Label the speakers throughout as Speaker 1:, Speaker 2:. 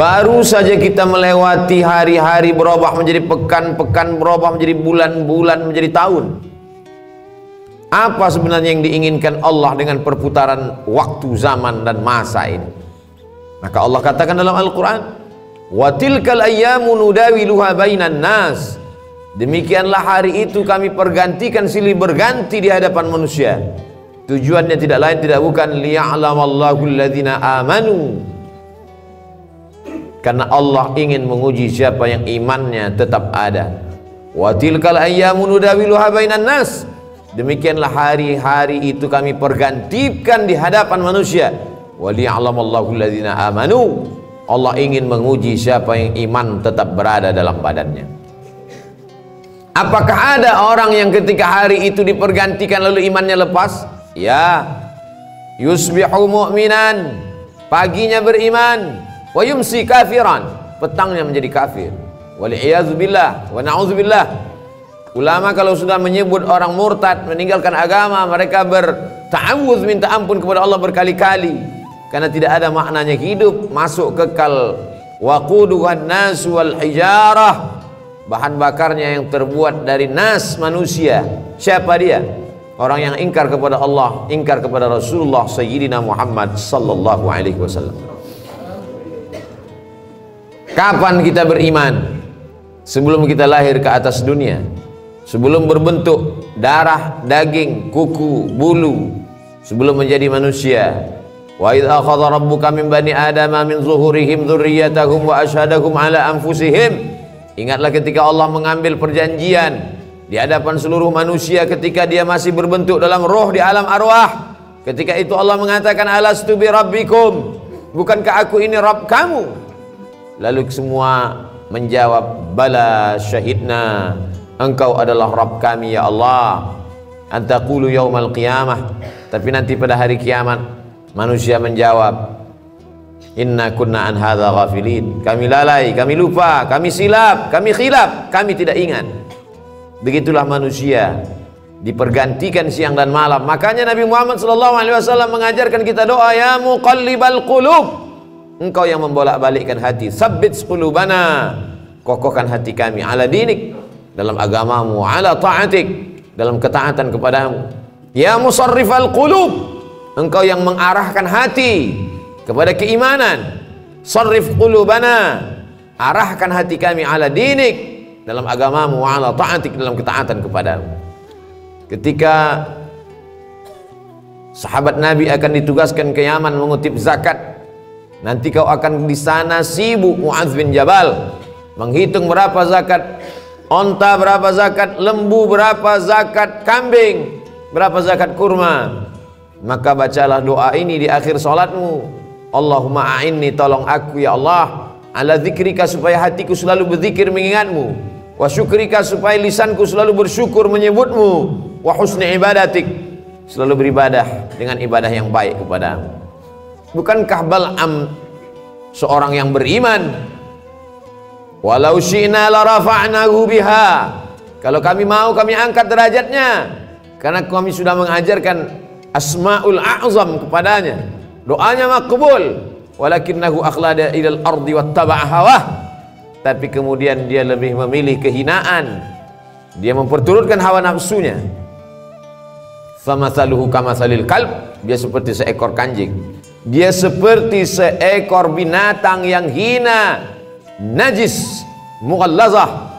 Speaker 1: Baru saja kita melewati hari-hari berubah menjadi pekan, pekan berubah menjadi bulan, bulan menjadi tahun. Apa sebenarnya yang diinginkan Allah dengan perputaran waktu, zaman dan masa ini? Maka Allah katakan dalam Al-Quran, wa tilkal ayyamu nudawiluha bainan nas. Demikianlah hari itu kami pergantikan silih berganti di hadapan manusia. Tujuannya tidak lain tidak bukan liya'lamallahu alladhina amanu, karena Allah ingin menguji siapa yang imannya tetap ada. Wa tilkal ayyamu nudawiluha bainan nas. Demikianlah hari-hari itu kami pergantikan di hadapan manusia. Wa liya'lamallahu alladhina amanu. Allah ingin menguji siapa yang iman tetap berada dalam badannya. Apakah ada orang yang ketika hari itu dipergantikan lalu imannya lepas? Ya. Yusbihu mu'minan, paginya beriman, wa yumsi kafiran, petangnya menjadi kafir. Wal'iyadzubillah wa na'udzubillah. Ulama kalau sudah menyebut orang murtad meninggalkan agama, mereka berta'awudz, minta ampun kepada Allah berkali-kali, karena tidak ada maknanya hidup, masuk kekal. Waquduhan nas wal hijarah, bahan bakarnya yang terbuat dari nas, manusia. Siapa dia? Orang yang ingkar kepada Allah, ingkar kepada Rasulullah Sayyidina Muhammad sallallahu alaihi wasallam. Kapan kita beriman? Sebelum kita lahir ke atas dunia, sebelum berbentuk darah, daging, kuku, bulu, sebelum menjadi manusia. Wa idz akhadha rabbuka min bani adama min zuhurihim dzurriyyatahum wa asyhadahum ala anfusihim. Ingatlah ketika Allah mengambil perjanjian di hadapan seluruh manusia ketika dia masih berbentuk dalam roh di alam arwah. Ketika itu Allah mengatakan, alastu bi rabbikum, bukankah aku ini Rabb kamu? Lalu semua menjawab, bala syahidna, engkau adalah Rabb kami ya Allah. Antaqulu yaumal qiyamah, tapi nanti pada hari kiamat manusia menjawab, inna kunna an hadza ghafilin, kami lalai, kami lupa, kami silap, kami khilaf, kami tidak ingat. Begitulah manusia dipergantikan siang dan malam. Makanya Nabi Muhammad SAW mengajarkan kita doa, ya muqallibal qulub, engkau yang membolak-balikkan hati, tsabbit qulubana, kokohkan hati kami, ala dinik, dalam agamamu, ala ta'atik, dalam ketaatan kepadamu. Ya musarrifal qulub, engkau yang mengarahkan hati kepada keimanan, sarrif qulubana, arahkan hati kami, ala dinik, dalam agamamu, wa ala ta'atik, dalam ketaatan kepadamu. Ketika sahabat Nabi akan ditugaskan ke Yaman mengutip zakat, nanti kau akan di sana sibuk Mu'adz bin Jabal menghitung berapa zakat onta, berapa zakat lembu, berapa zakat kambing, berapa zakat kurma. Maka bacalah doa ini di akhir salatmu, Allahumma a'inni, tolong aku ya Allah, ala zikrika, supaya hatiku selalu berzikir mengingatmu, wa syukrika, supaya lisanku selalu bersyukur menyebutmu, wa husni ibadatik, selalu beribadah dengan ibadah yang baik kepadamu. Bukankah Bal'am seorang yang beriman? Walau syi'na la rafa'nahu biha, kalau kami mau kami angkat derajatnya, karena kami sudah mengajarkan asma'ul a'zam kepadanya, doanya makbul. Walakinnahu akhlada ilal ardi wattaba'a hawah, tapi kemudian dia lebih memilih kehinaan, dia memperturutkan hawa nafsunya. Famathaluhu kamathalil kalb, dia seperti seekor kanjing, dia seperti seekor binatang yang hina, najis, mughallazah.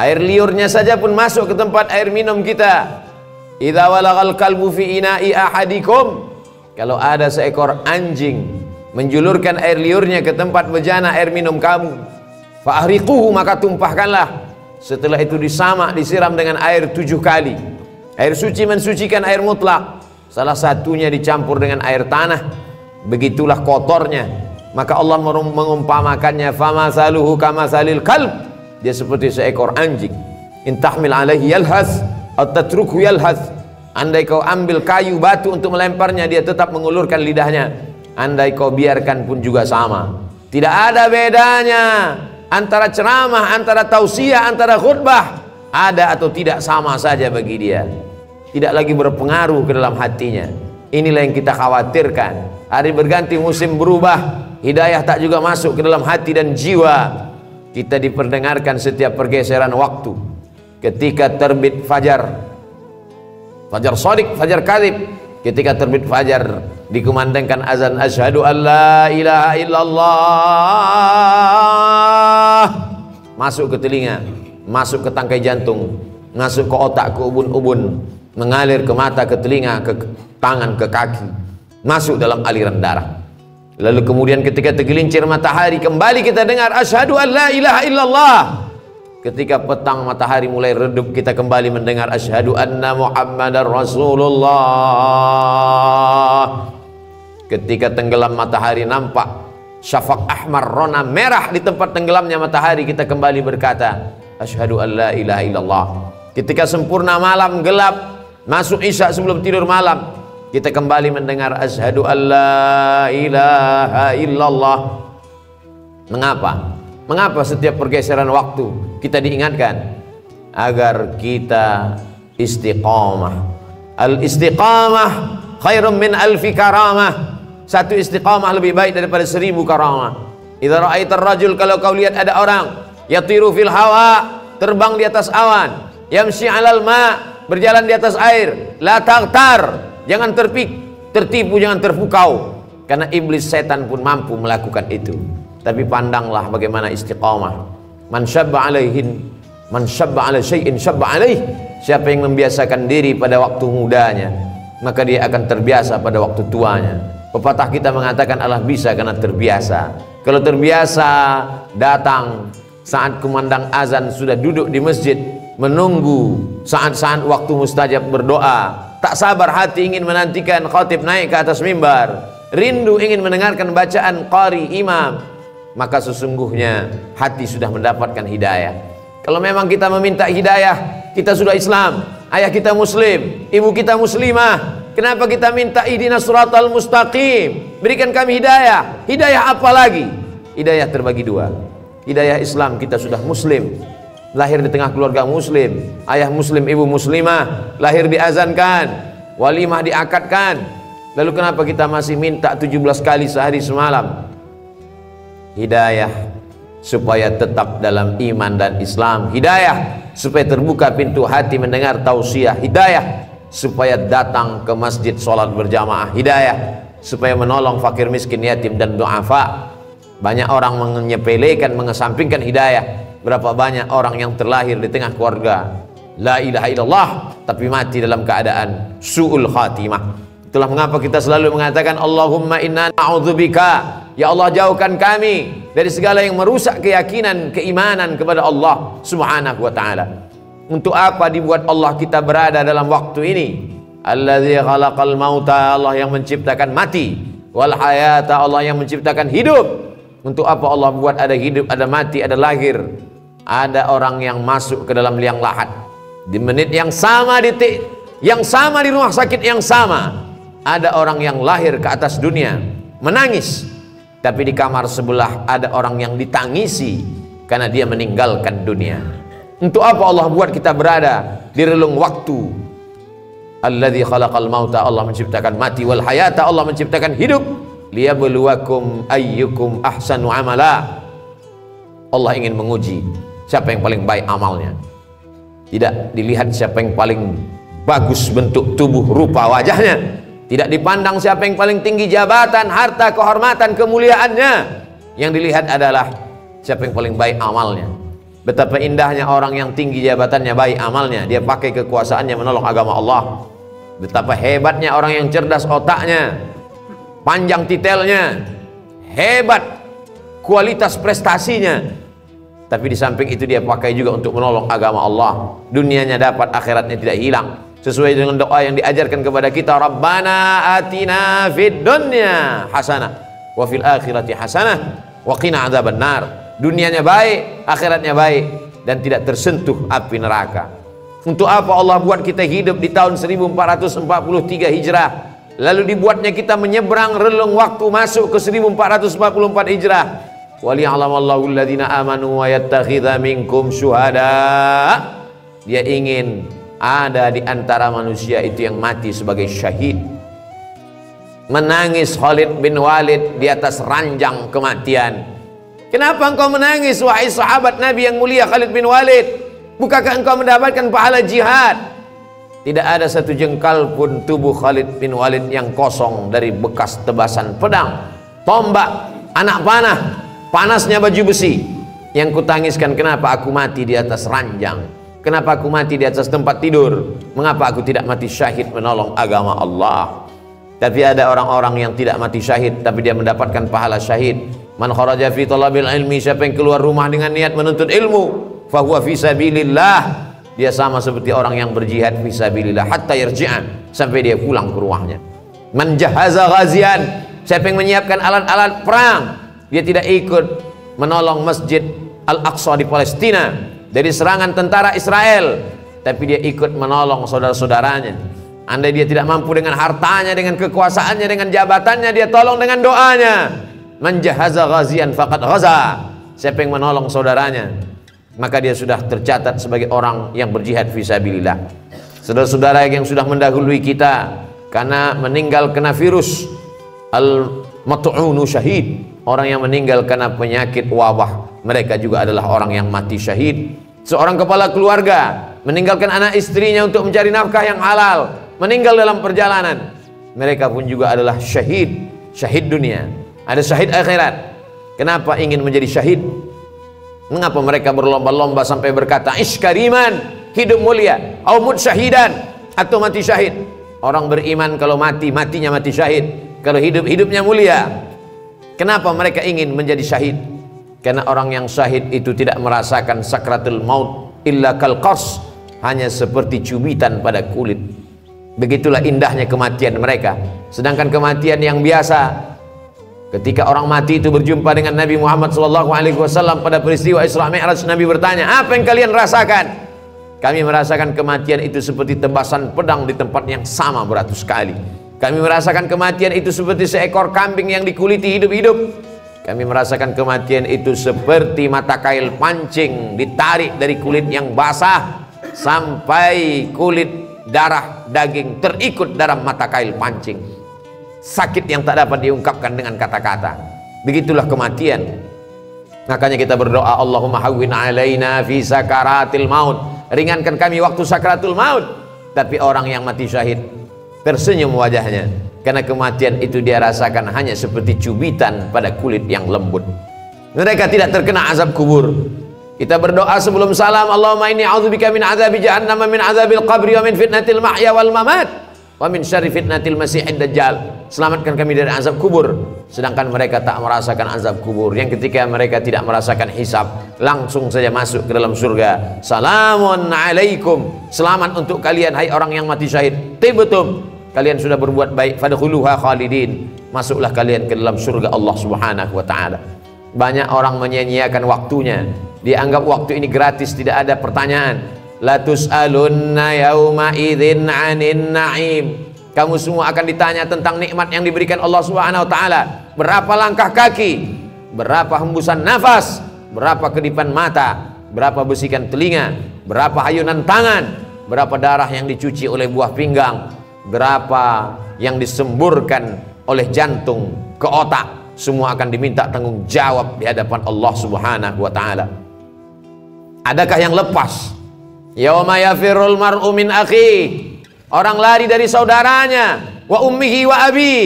Speaker 1: Air liurnya saja pun masuk ke tempat air minum kita. Idza walagal kalbu fi ina'i ahadikum, kalau ada seekor anjing menjulurkan air liurnya ke tempat bejana air minum kamu, fa'ahriquhu, maka tumpahkanlah. Setelah itu disamak, disiram dengan air 7 kali. Air suci mensucikan air mutlak, salah satunya dicampur dengan air tanah, begitulah kotornya. Maka Allah mengumpamakannya, famathaluhu kamathalil kalb, dia seperti seekor anjing. In tahmil alaihi yalhas atau tatrukhu yalhas, andai kau ambil kayu batu untuk melemparnya, dia tetap mengulurkan lidahnya. Andai kau biarkan pun juga sama. Tidak ada bedanya antara ceramah, antara tausiah, antara khutbah, ada atau tidak sama saja bagi dia. Tidak lagi berpengaruh ke dalam hatinya. Inilah yang kita khawatirkan. Hari berganti, musim berubah, hidayah tak juga masuk ke dalam hati dan jiwa. Kita diperdengarkan setiap pergeseran waktu. Ketika terbit fajar, fajar shadiq, fajar kadhib. Ketika terbit fajar, dikumandangkan azan, asyhadu an la ilaha illallah. Masuk ke telinga, masuk ke tangkai jantung, masuk ke otak, ke ubun-ubun, mengalir ke mata, ke telinga, ke tangan, ke kaki, masuk dalam aliran darah. Lalu kemudian ketika tergelincir matahari, kembali kita dengar asyhadu an la ilaha illallah. Ketika petang matahari mulai redup, kita kembali mendengar asyhadu anna muhammadar rasulullah. Ketika tenggelam matahari, nampak syafaq ahmar, rona merah di tempat tenggelamnya matahari, kita kembali berkata asyhadu an la ilaha illallah. Ketika sempurna malam gelap, masuk isya sebelum tidur malam, kita kembali mendengar asyhadu an la ilaha illallah. Mengapa? Mengapa setiap pergeseran waktu kita diingatkan? Agar kita istiqamah. Al istiqamah khairum min alfi karamah. Satu istiqamah lebih baik daripada 1000 karamah. Idza ra'aitar rajul, kalau kau lihat ada orang yatiru fil hawa, terbang di atas awan, yamshi 'alal ma, berjalan di atas air, la taghtar, jangan tertipu, jangan terpukau, karena iblis setan pun mampu melakukan itu. Tapi pandanglah bagaimana istiqamah. Man syabba alaihin, man syabba ala syai'in syabba alaih. Siapa yang membiasakan diri pada waktu mudanya, maka dia akan terbiasa pada waktu tuanya. Pepatah kita mengatakan Allah bisa karena terbiasa. Kalau terbiasa datang saat kumandang azan, sudah duduk di masjid menunggu saat-saat waktu mustajab berdoa, tak sabar hati ingin menantikan khatib naik ke atas mimbar, rindu ingin mendengarkan bacaan qari imam, maka sesungguhnya hati sudah mendapatkan hidayah. Kalau memang kita meminta hidayah, kita sudah Islam, ayah kita muslim, ibu kita muslimah, kenapa kita minta ihdinas siratal mustaqim, berikan kami hidayah? Hidayah apa lagi? Hidayah terbagi dua. Hidayah Islam, kita sudah muslim, lahir di tengah keluarga muslim, ayah muslim, ibu muslimah, lahir diazankan, walimah diakadkan. Lalu kenapa kita masih minta 17 kali sehari semalam? Hidayah supaya tetap dalam iman dan Islam, hidayah supaya terbuka pintu hati mendengar tausiah, hidayah supaya datang ke masjid sholat berjamaah, hidayah supaya menolong fakir miskin, yatim dan du'afa. Banyak orang menyepelekan, mengesampingkan hidayah. Berapa banyak orang yang terlahir di tengah keluarga la ilaha illallah, tapi mati dalam keadaan su'ul khatimah. Itulah mengapa kita selalu mengatakan Allahumma inna na'udzubika, ya Allah jauhkan kami dari segala yang merusak keyakinan, keimanan kepada Allah subhanahu wa ta'ala. Untuk apa dibuat Allah kita berada dalam waktu ini? Alladzi khalaqal mauta, Allah yang menciptakan mati, wal hayata, Allah yang menciptakan hidup. Untuk apa Allah buat ada hidup, ada mati, ada lahir? Ada orang yang masuk ke dalam liang lahat di menit yang sama, detik yang sama, di rumah sakit yang sama. Ada orang yang lahir ke atas dunia menangis, tapi di kamar sebelah ada orang yang ditangisi karena dia meninggalkan dunia. Untuk apa Allah buat kita berada di relung waktu? Alladzi khalaqal mauta, Allah menciptakan mati, wal hayata, Allah menciptakan hidup, liyabluwakum ayyukum ahsanu amala. Allah ingin menguji siapa yang paling baik amalnya. Tidak dilihat siapa yang paling bagus bentuk tubuh, rupa wajahnya. Tidak dipandang siapa yang paling tinggi jabatan, harta, kehormatan, kemuliaannya. Yang dilihat adalah siapa yang paling baik amalnya. Betapa indahnya orang yang tinggi jabatannya, baik amalnya, dia pakai kekuasaannya menolong agama Allah. Betapa hebatnya orang yang cerdas otaknya, panjang titelnya, hebat kualitas prestasinya, tapi di samping itu dia pakai juga untuk menolong agama Allah. Dunianya dapat, akhiratnya tidak hilang. Sesuai dengan doa yang diajarkan kepada kita, Rabbana atina fid dunya hasanah wa fil akhirati hasanah wa qina adzabannar. Dunianya baik, akhiratnya baik, dan tidak tersentuh api neraka. Untuk apa Allah buat kita hidup di tahun 1443 Hijrah, lalu dibuatnya kita menyeberang relung waktu masuk ke 1444 Hijrah. Waliya'lamallahu alladhina amanu wa yattakhidha minkum syuhada. Dia ingin ada di antara manusia itu yang mati sebagai syahid. menangis Khalid bin Walid di atas ranjang kematian. Kenapa engkau menangis wahai sahabat Nabi yang mulia Khalid bin Walid? Bukankah engkau mendapatkan pahala jihad? Tidak ada satu jengkal pun tubuh Khalid bin Walid yang kosong dari bekas tebasan pedang, tombak, anak panah, panasnya baju besi. Yang kutangiskan, kenapa aku mati di atas ranjang? Kenapa aku mati di atas tempat tidur? Mengapa aku tidak mati syahid menolong agama Allah? Tapi ada orang-orang yang tidak mati syahid tapi dia mendapatkan pahala syahid. Man kharaja fi talabil ilmi, siapa yang keluar rumah dengan niat menuntut ilmu, fahuwa fi sabilillah, dia sama seperti orang yang berjihad fi sabilillah hatta yarji'an, sampai dia pulang ke rumahnya. Man jahaza ghazian, siapa yang menyiapkan alat-alat perang, dia tidak ikut menolong Masjid Al-Aqsa di Palestina dari serangan tentara Israel, tapi dia ikut menolong saudara-saudaranya. Andai dia tidak mampu dengan hartanya, dengan kekuasaannya, dengan jabatannya, dia tolong dengan doanya. Man jahaza ghazian faqad ghaza, siapa yang menolong saudaranya, maka dia sudah tercatat sebagai orang yang berjihad fisabilillah. Saudara-saudara yang sudah mendahului kita karena meninggal kena virus, al-mat'unu syahid, orang yang meninggal karena penyakit wabah, mereka juga adalah orang yang mati syahid. Seorang kepala keluarga meninggalkan anak istrinya untuk mencari nafkah yang halal, meninggal dalam perjalanan, mereka pun juga adalah syahid. Syahid dunia, ada syahid akhirat. Kenapa ingin menjadi syahid? Mengapa mereka berlomba-lomba sampai berkata ish kariman, hidup mulia, au mut syahidan, atau mati syahid? Orang beriman kalau mati, matinya mati syahid. Kalau hidup, hidupnya mulia. Kenapa mereka ingin menjadi syahid? Karena orang yang syahid itu tidak merasakan sakratul maut illa kal qars, hanya seperti cubitan pada kulit. Begitulah indahnya kematian mereka. Sedangkan kematian yang biasa, ketika orang mati itu berjumpa dengan Nabi Muhammad SAW pada peristiwa Isra Mi'raj, Nabi bertanya, apa yang kalian rasakan? Kami merasakan kematian itu seperti tebasan pedang di tempat yang sama beratus kali. Kami merasakan kematian itu seperti seekor kambing yang dikuliti hidup-hidup. Kami merasakan kematian itu seperti mata kail pancing ditarik dari kulit yang basah sampai kulit, darah, daging terikut dalam mata kail pancing. Sakit yang tak dapat diungkapkan dengan kata-kata. Begitulah kematian. Makanya kita berdoa, Allahumma hawwin alaina fi sakaratil maut, ringankan kami waktu sakaratul maut. Tapi orang yang mati syahid tersenyum wajahnya, karena kematian itu dia rasakan hanya seperti cubitan pada kulit yang lembut. Mereka tidak terkena azab kubur. Kita berdoa sebelum salam, Allahumma inni a'udzubika min azabi jahannam, min azabil qabri, wa min fitnatil mahya wal mamat, wa min syarri fitnatil masiihid dajjal. Selamatkan kami dari azab kubur. Sedangkan mereka tak merasakan azab kubur, yang ketika mereka tidak merasakan hisab, langsung saja masuk ke dalam surga. Salamun alaikum, selamat untuk kalian hai orang yang mati syahid, tibtum, kalian sudah berbuat baik, fadkhuluha khalidin, masuklah kalian ke dalam surga Allah Subhanahu wa taala. Banyak orang menyia-nyiakan waktunya, dianggap waktu ini gratis, tidak ada pertanyaan. La tus'alunna yauma idzin 'anin na'im. Kamu semua akan ditanya tentang nikmat yang diberikan Allah Subhanahu wa taala. Berapa langkah kaki, berapa hembusan nafas, berapa kedipan mata, berapa bisikan telinga, berapa hayunan tangan, berapa darah yang dicuci oleh buah pinggang, berapa yang disemburkan oleh jantung ke otak, semua akan diminta tanggung jawab di hadapan Allah Subhanahu wa taala. Adakah yang lepas? Yauma yafirul mar'u min akhi, orang lari dari saudaranya, wa ummihi wa abi,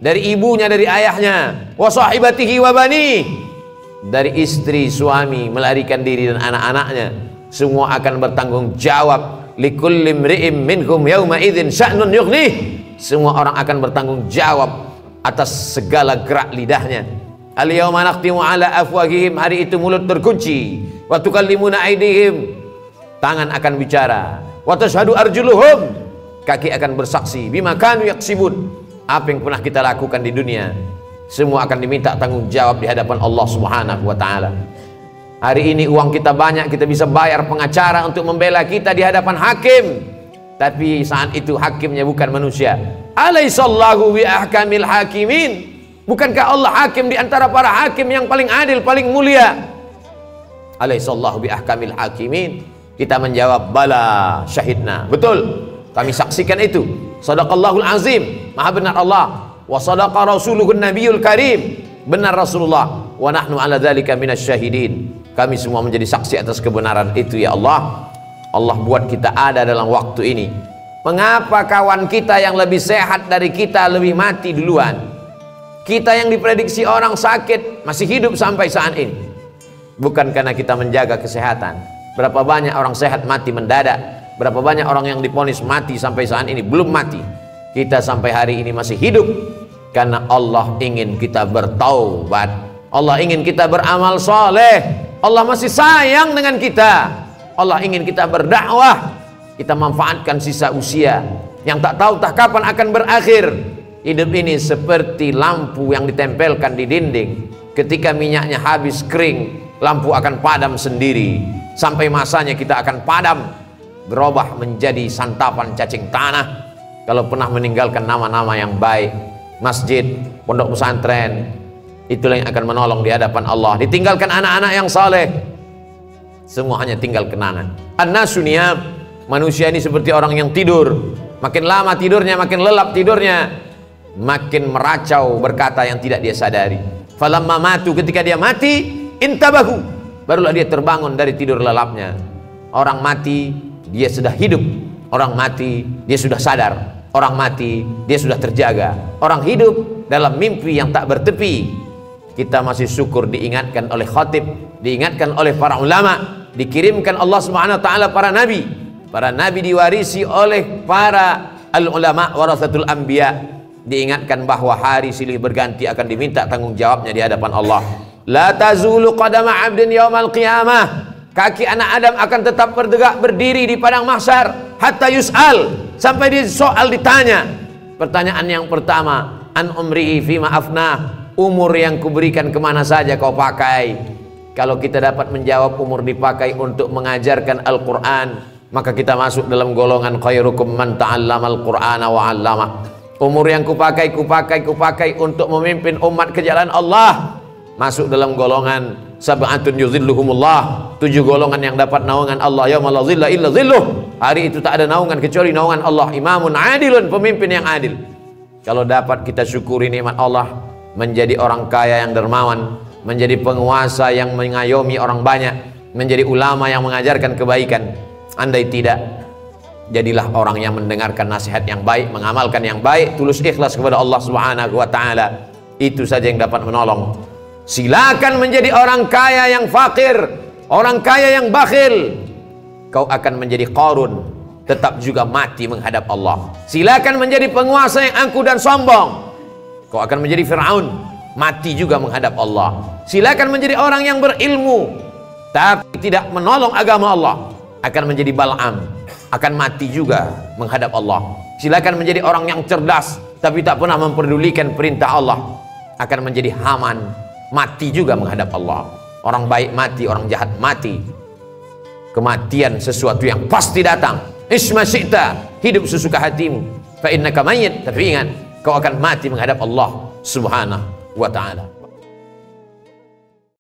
Speaker 1: dari ibunya, dari ayahnya, wa sahibatihi wa bani, dari istri, suami, melarikan diri dan anak-anaknya. Semua akan bertanggung jawab. Likulli imri'in minhum yauma idzin sya'nun yughnih, semua orang akan bertanggung jawab atas segala gerak lidahnya. Al yauma nakhtimu ala afwahihim, hari itu mulut terkunci, wa tukallimuna aydihim, tangan akan bicara, wa tashhadu arjuluhum, kaki akan bersaksi, bima kanu yaksibun, apa yang pernah kita lakukan di dunia. Semua akan diminta tanggung jawab di hadapan Allah Subhanahu wa taala. Hari ini uang kita banyak, kita bisa bayar pengacara untuk membela kita di hadapan hakim, tapi saat itu hakimnya bukan manusia. Alaihissallahu bi ahkamil hakimin, bukankah Allah hakim di antara para hakim yang paling adil, paling mulia? Alaihissallahu bi ahkamil hakimin. Kita menjawab, bala syahidna, betul, kami saksikan itu. Shadaqallahul azim, maha benar Allah. wa sadaqa rasuluhun nabiyul karim. Benar Rasulullah, wa nahnu ala dzalika minasyahidin. Kami semua menjadi saksi atas kebenaran itu ya Allah. Allah buat kita ada dalam waktu ini. Mengapa kawan kita yang lebih sehat dari kita lebih mati duluan? Kita yang diprediksi orang sakit masih hidup sampai saat ini. Bukan karena kita menjaga kesehatan. Berapa banyak orang sehat mati mendadak. Berapa banyak orang yang divonis mati sampai saat ini belum mati. Kita sampai hari ini masih hidup karena Allah ingin kita bertaubat. Allah ingin kita beramal soleh. Allah masih sayang dengan kita. Allah ingin kita berdakwah. Kita manfaatkan sisa usia yang tak tahu tak kapan akan berakhir. Hidup ini seperti lampu yang ditempelkan di dinding. Ketika minyaknya habis kering, lampu akan padam sendiri. Sampai masanya kita akan padam, berubah menjadi santapan cacing tanah. Kalau pernah meninggalkan nama-nama yang baik, masjid, pondok pesantren, itulah yang akan menolong di hadapan Allah. Ditinggalkan anak-anak yang saleh, semua hanya tinggal kenangan. An-nasu niyam, manusia ini seperti orang yang tidur. Makin lama tidurnya, makin lelap tidurnya, makin meracau berkata yang tidak dia sadari. Falamma matu, ketika dia mati, intabahu, barulah dia terbangun dari tidur lelapnya. Orang mati, dia sudah hidup. Orang mati, dia sudah sadar. Orang mati, dia sudah terjaga. Orang hidup dalam mimpi yang tak bertepi. Kita masih syukur diingatkan oleh khatib, diingatkan oleh para ulama, dikirimkan Allah Subhanahu wa taala para nabi. Para nabi diwarisi oleh para al-ulama warasatul anbiya. Diingatkan bahwa hari silih berganti akan diminta tanggung jawabnya di hadapan Allah. La tazulu qadama 'abdin yaumal qiyamah. Kaki anak Adam akan tetap bertegak berdiri di padang mahsyar hatta yus'al, sampai di soal ditanya. Pertanyaan yang pertama, an umrihi fima afnah, umur yang kuberikan kemana saja kau pakai? Kalau kita dapat menjawab umur dipakai untuk mengajarkan Al-Quran, maka kita masuk dalam golongan khairukum man ta'allamal Qur'ana wa 'allama. Umur yang kupakai untuk memimpin umat ke jalan Allah, masuk dalam golongan sab'atun yuzilluhumullah, 7 golongan yang dapat naungan Allah yauma la zilla illa zilluh. Hari itu tak ada naungan kecuali naungan Allah. Imamun adilun, pemimpin yang adil. Kalau dapat kita syukuri nikmat Allah, menjadi orang kaya yang dermawan, menjadi penguasa yang mengayomi orang banyak, menjadi ulama yang mengajarkan kebaikan. Andai tidak, jadilah orang yang mendengarkan nasihat yang baik, mengamalkan yang baik, tulus ikhlas kepada Allah Subhanahu wa taala. Itu saja yang dapat menolong. Silakan menjadi orang kaya yang fakir, orang kaya yang bakhil. Kau akan menjadi Qarun, tetap juga mati menghadap Allah. Silakan menjadi penguasa yang angkuh dan sombong. Kau akan menjadi Fir'aun, mati juga menghadap Allah. Silakan menjadi orang yang berilmu, tapi tidak menolong agama Allah. Akan menjadi Bal'am, akan mati juga menghadap Allah. Silakan menjadi orang yang cerdas, tapi tak pernah memperdulikan perintah Allah. Akan menjadi Haman, mati juga menghadap Allah. Orang baik mati, orang jahat mati. Kematian sesuatu yang pasti datang. Isma syi'ta, hidup sesuka hatimu. Fa innaka mayyit, tapi ingat, kau akan mati menghadap Allah Subhanahu wa ta'ala.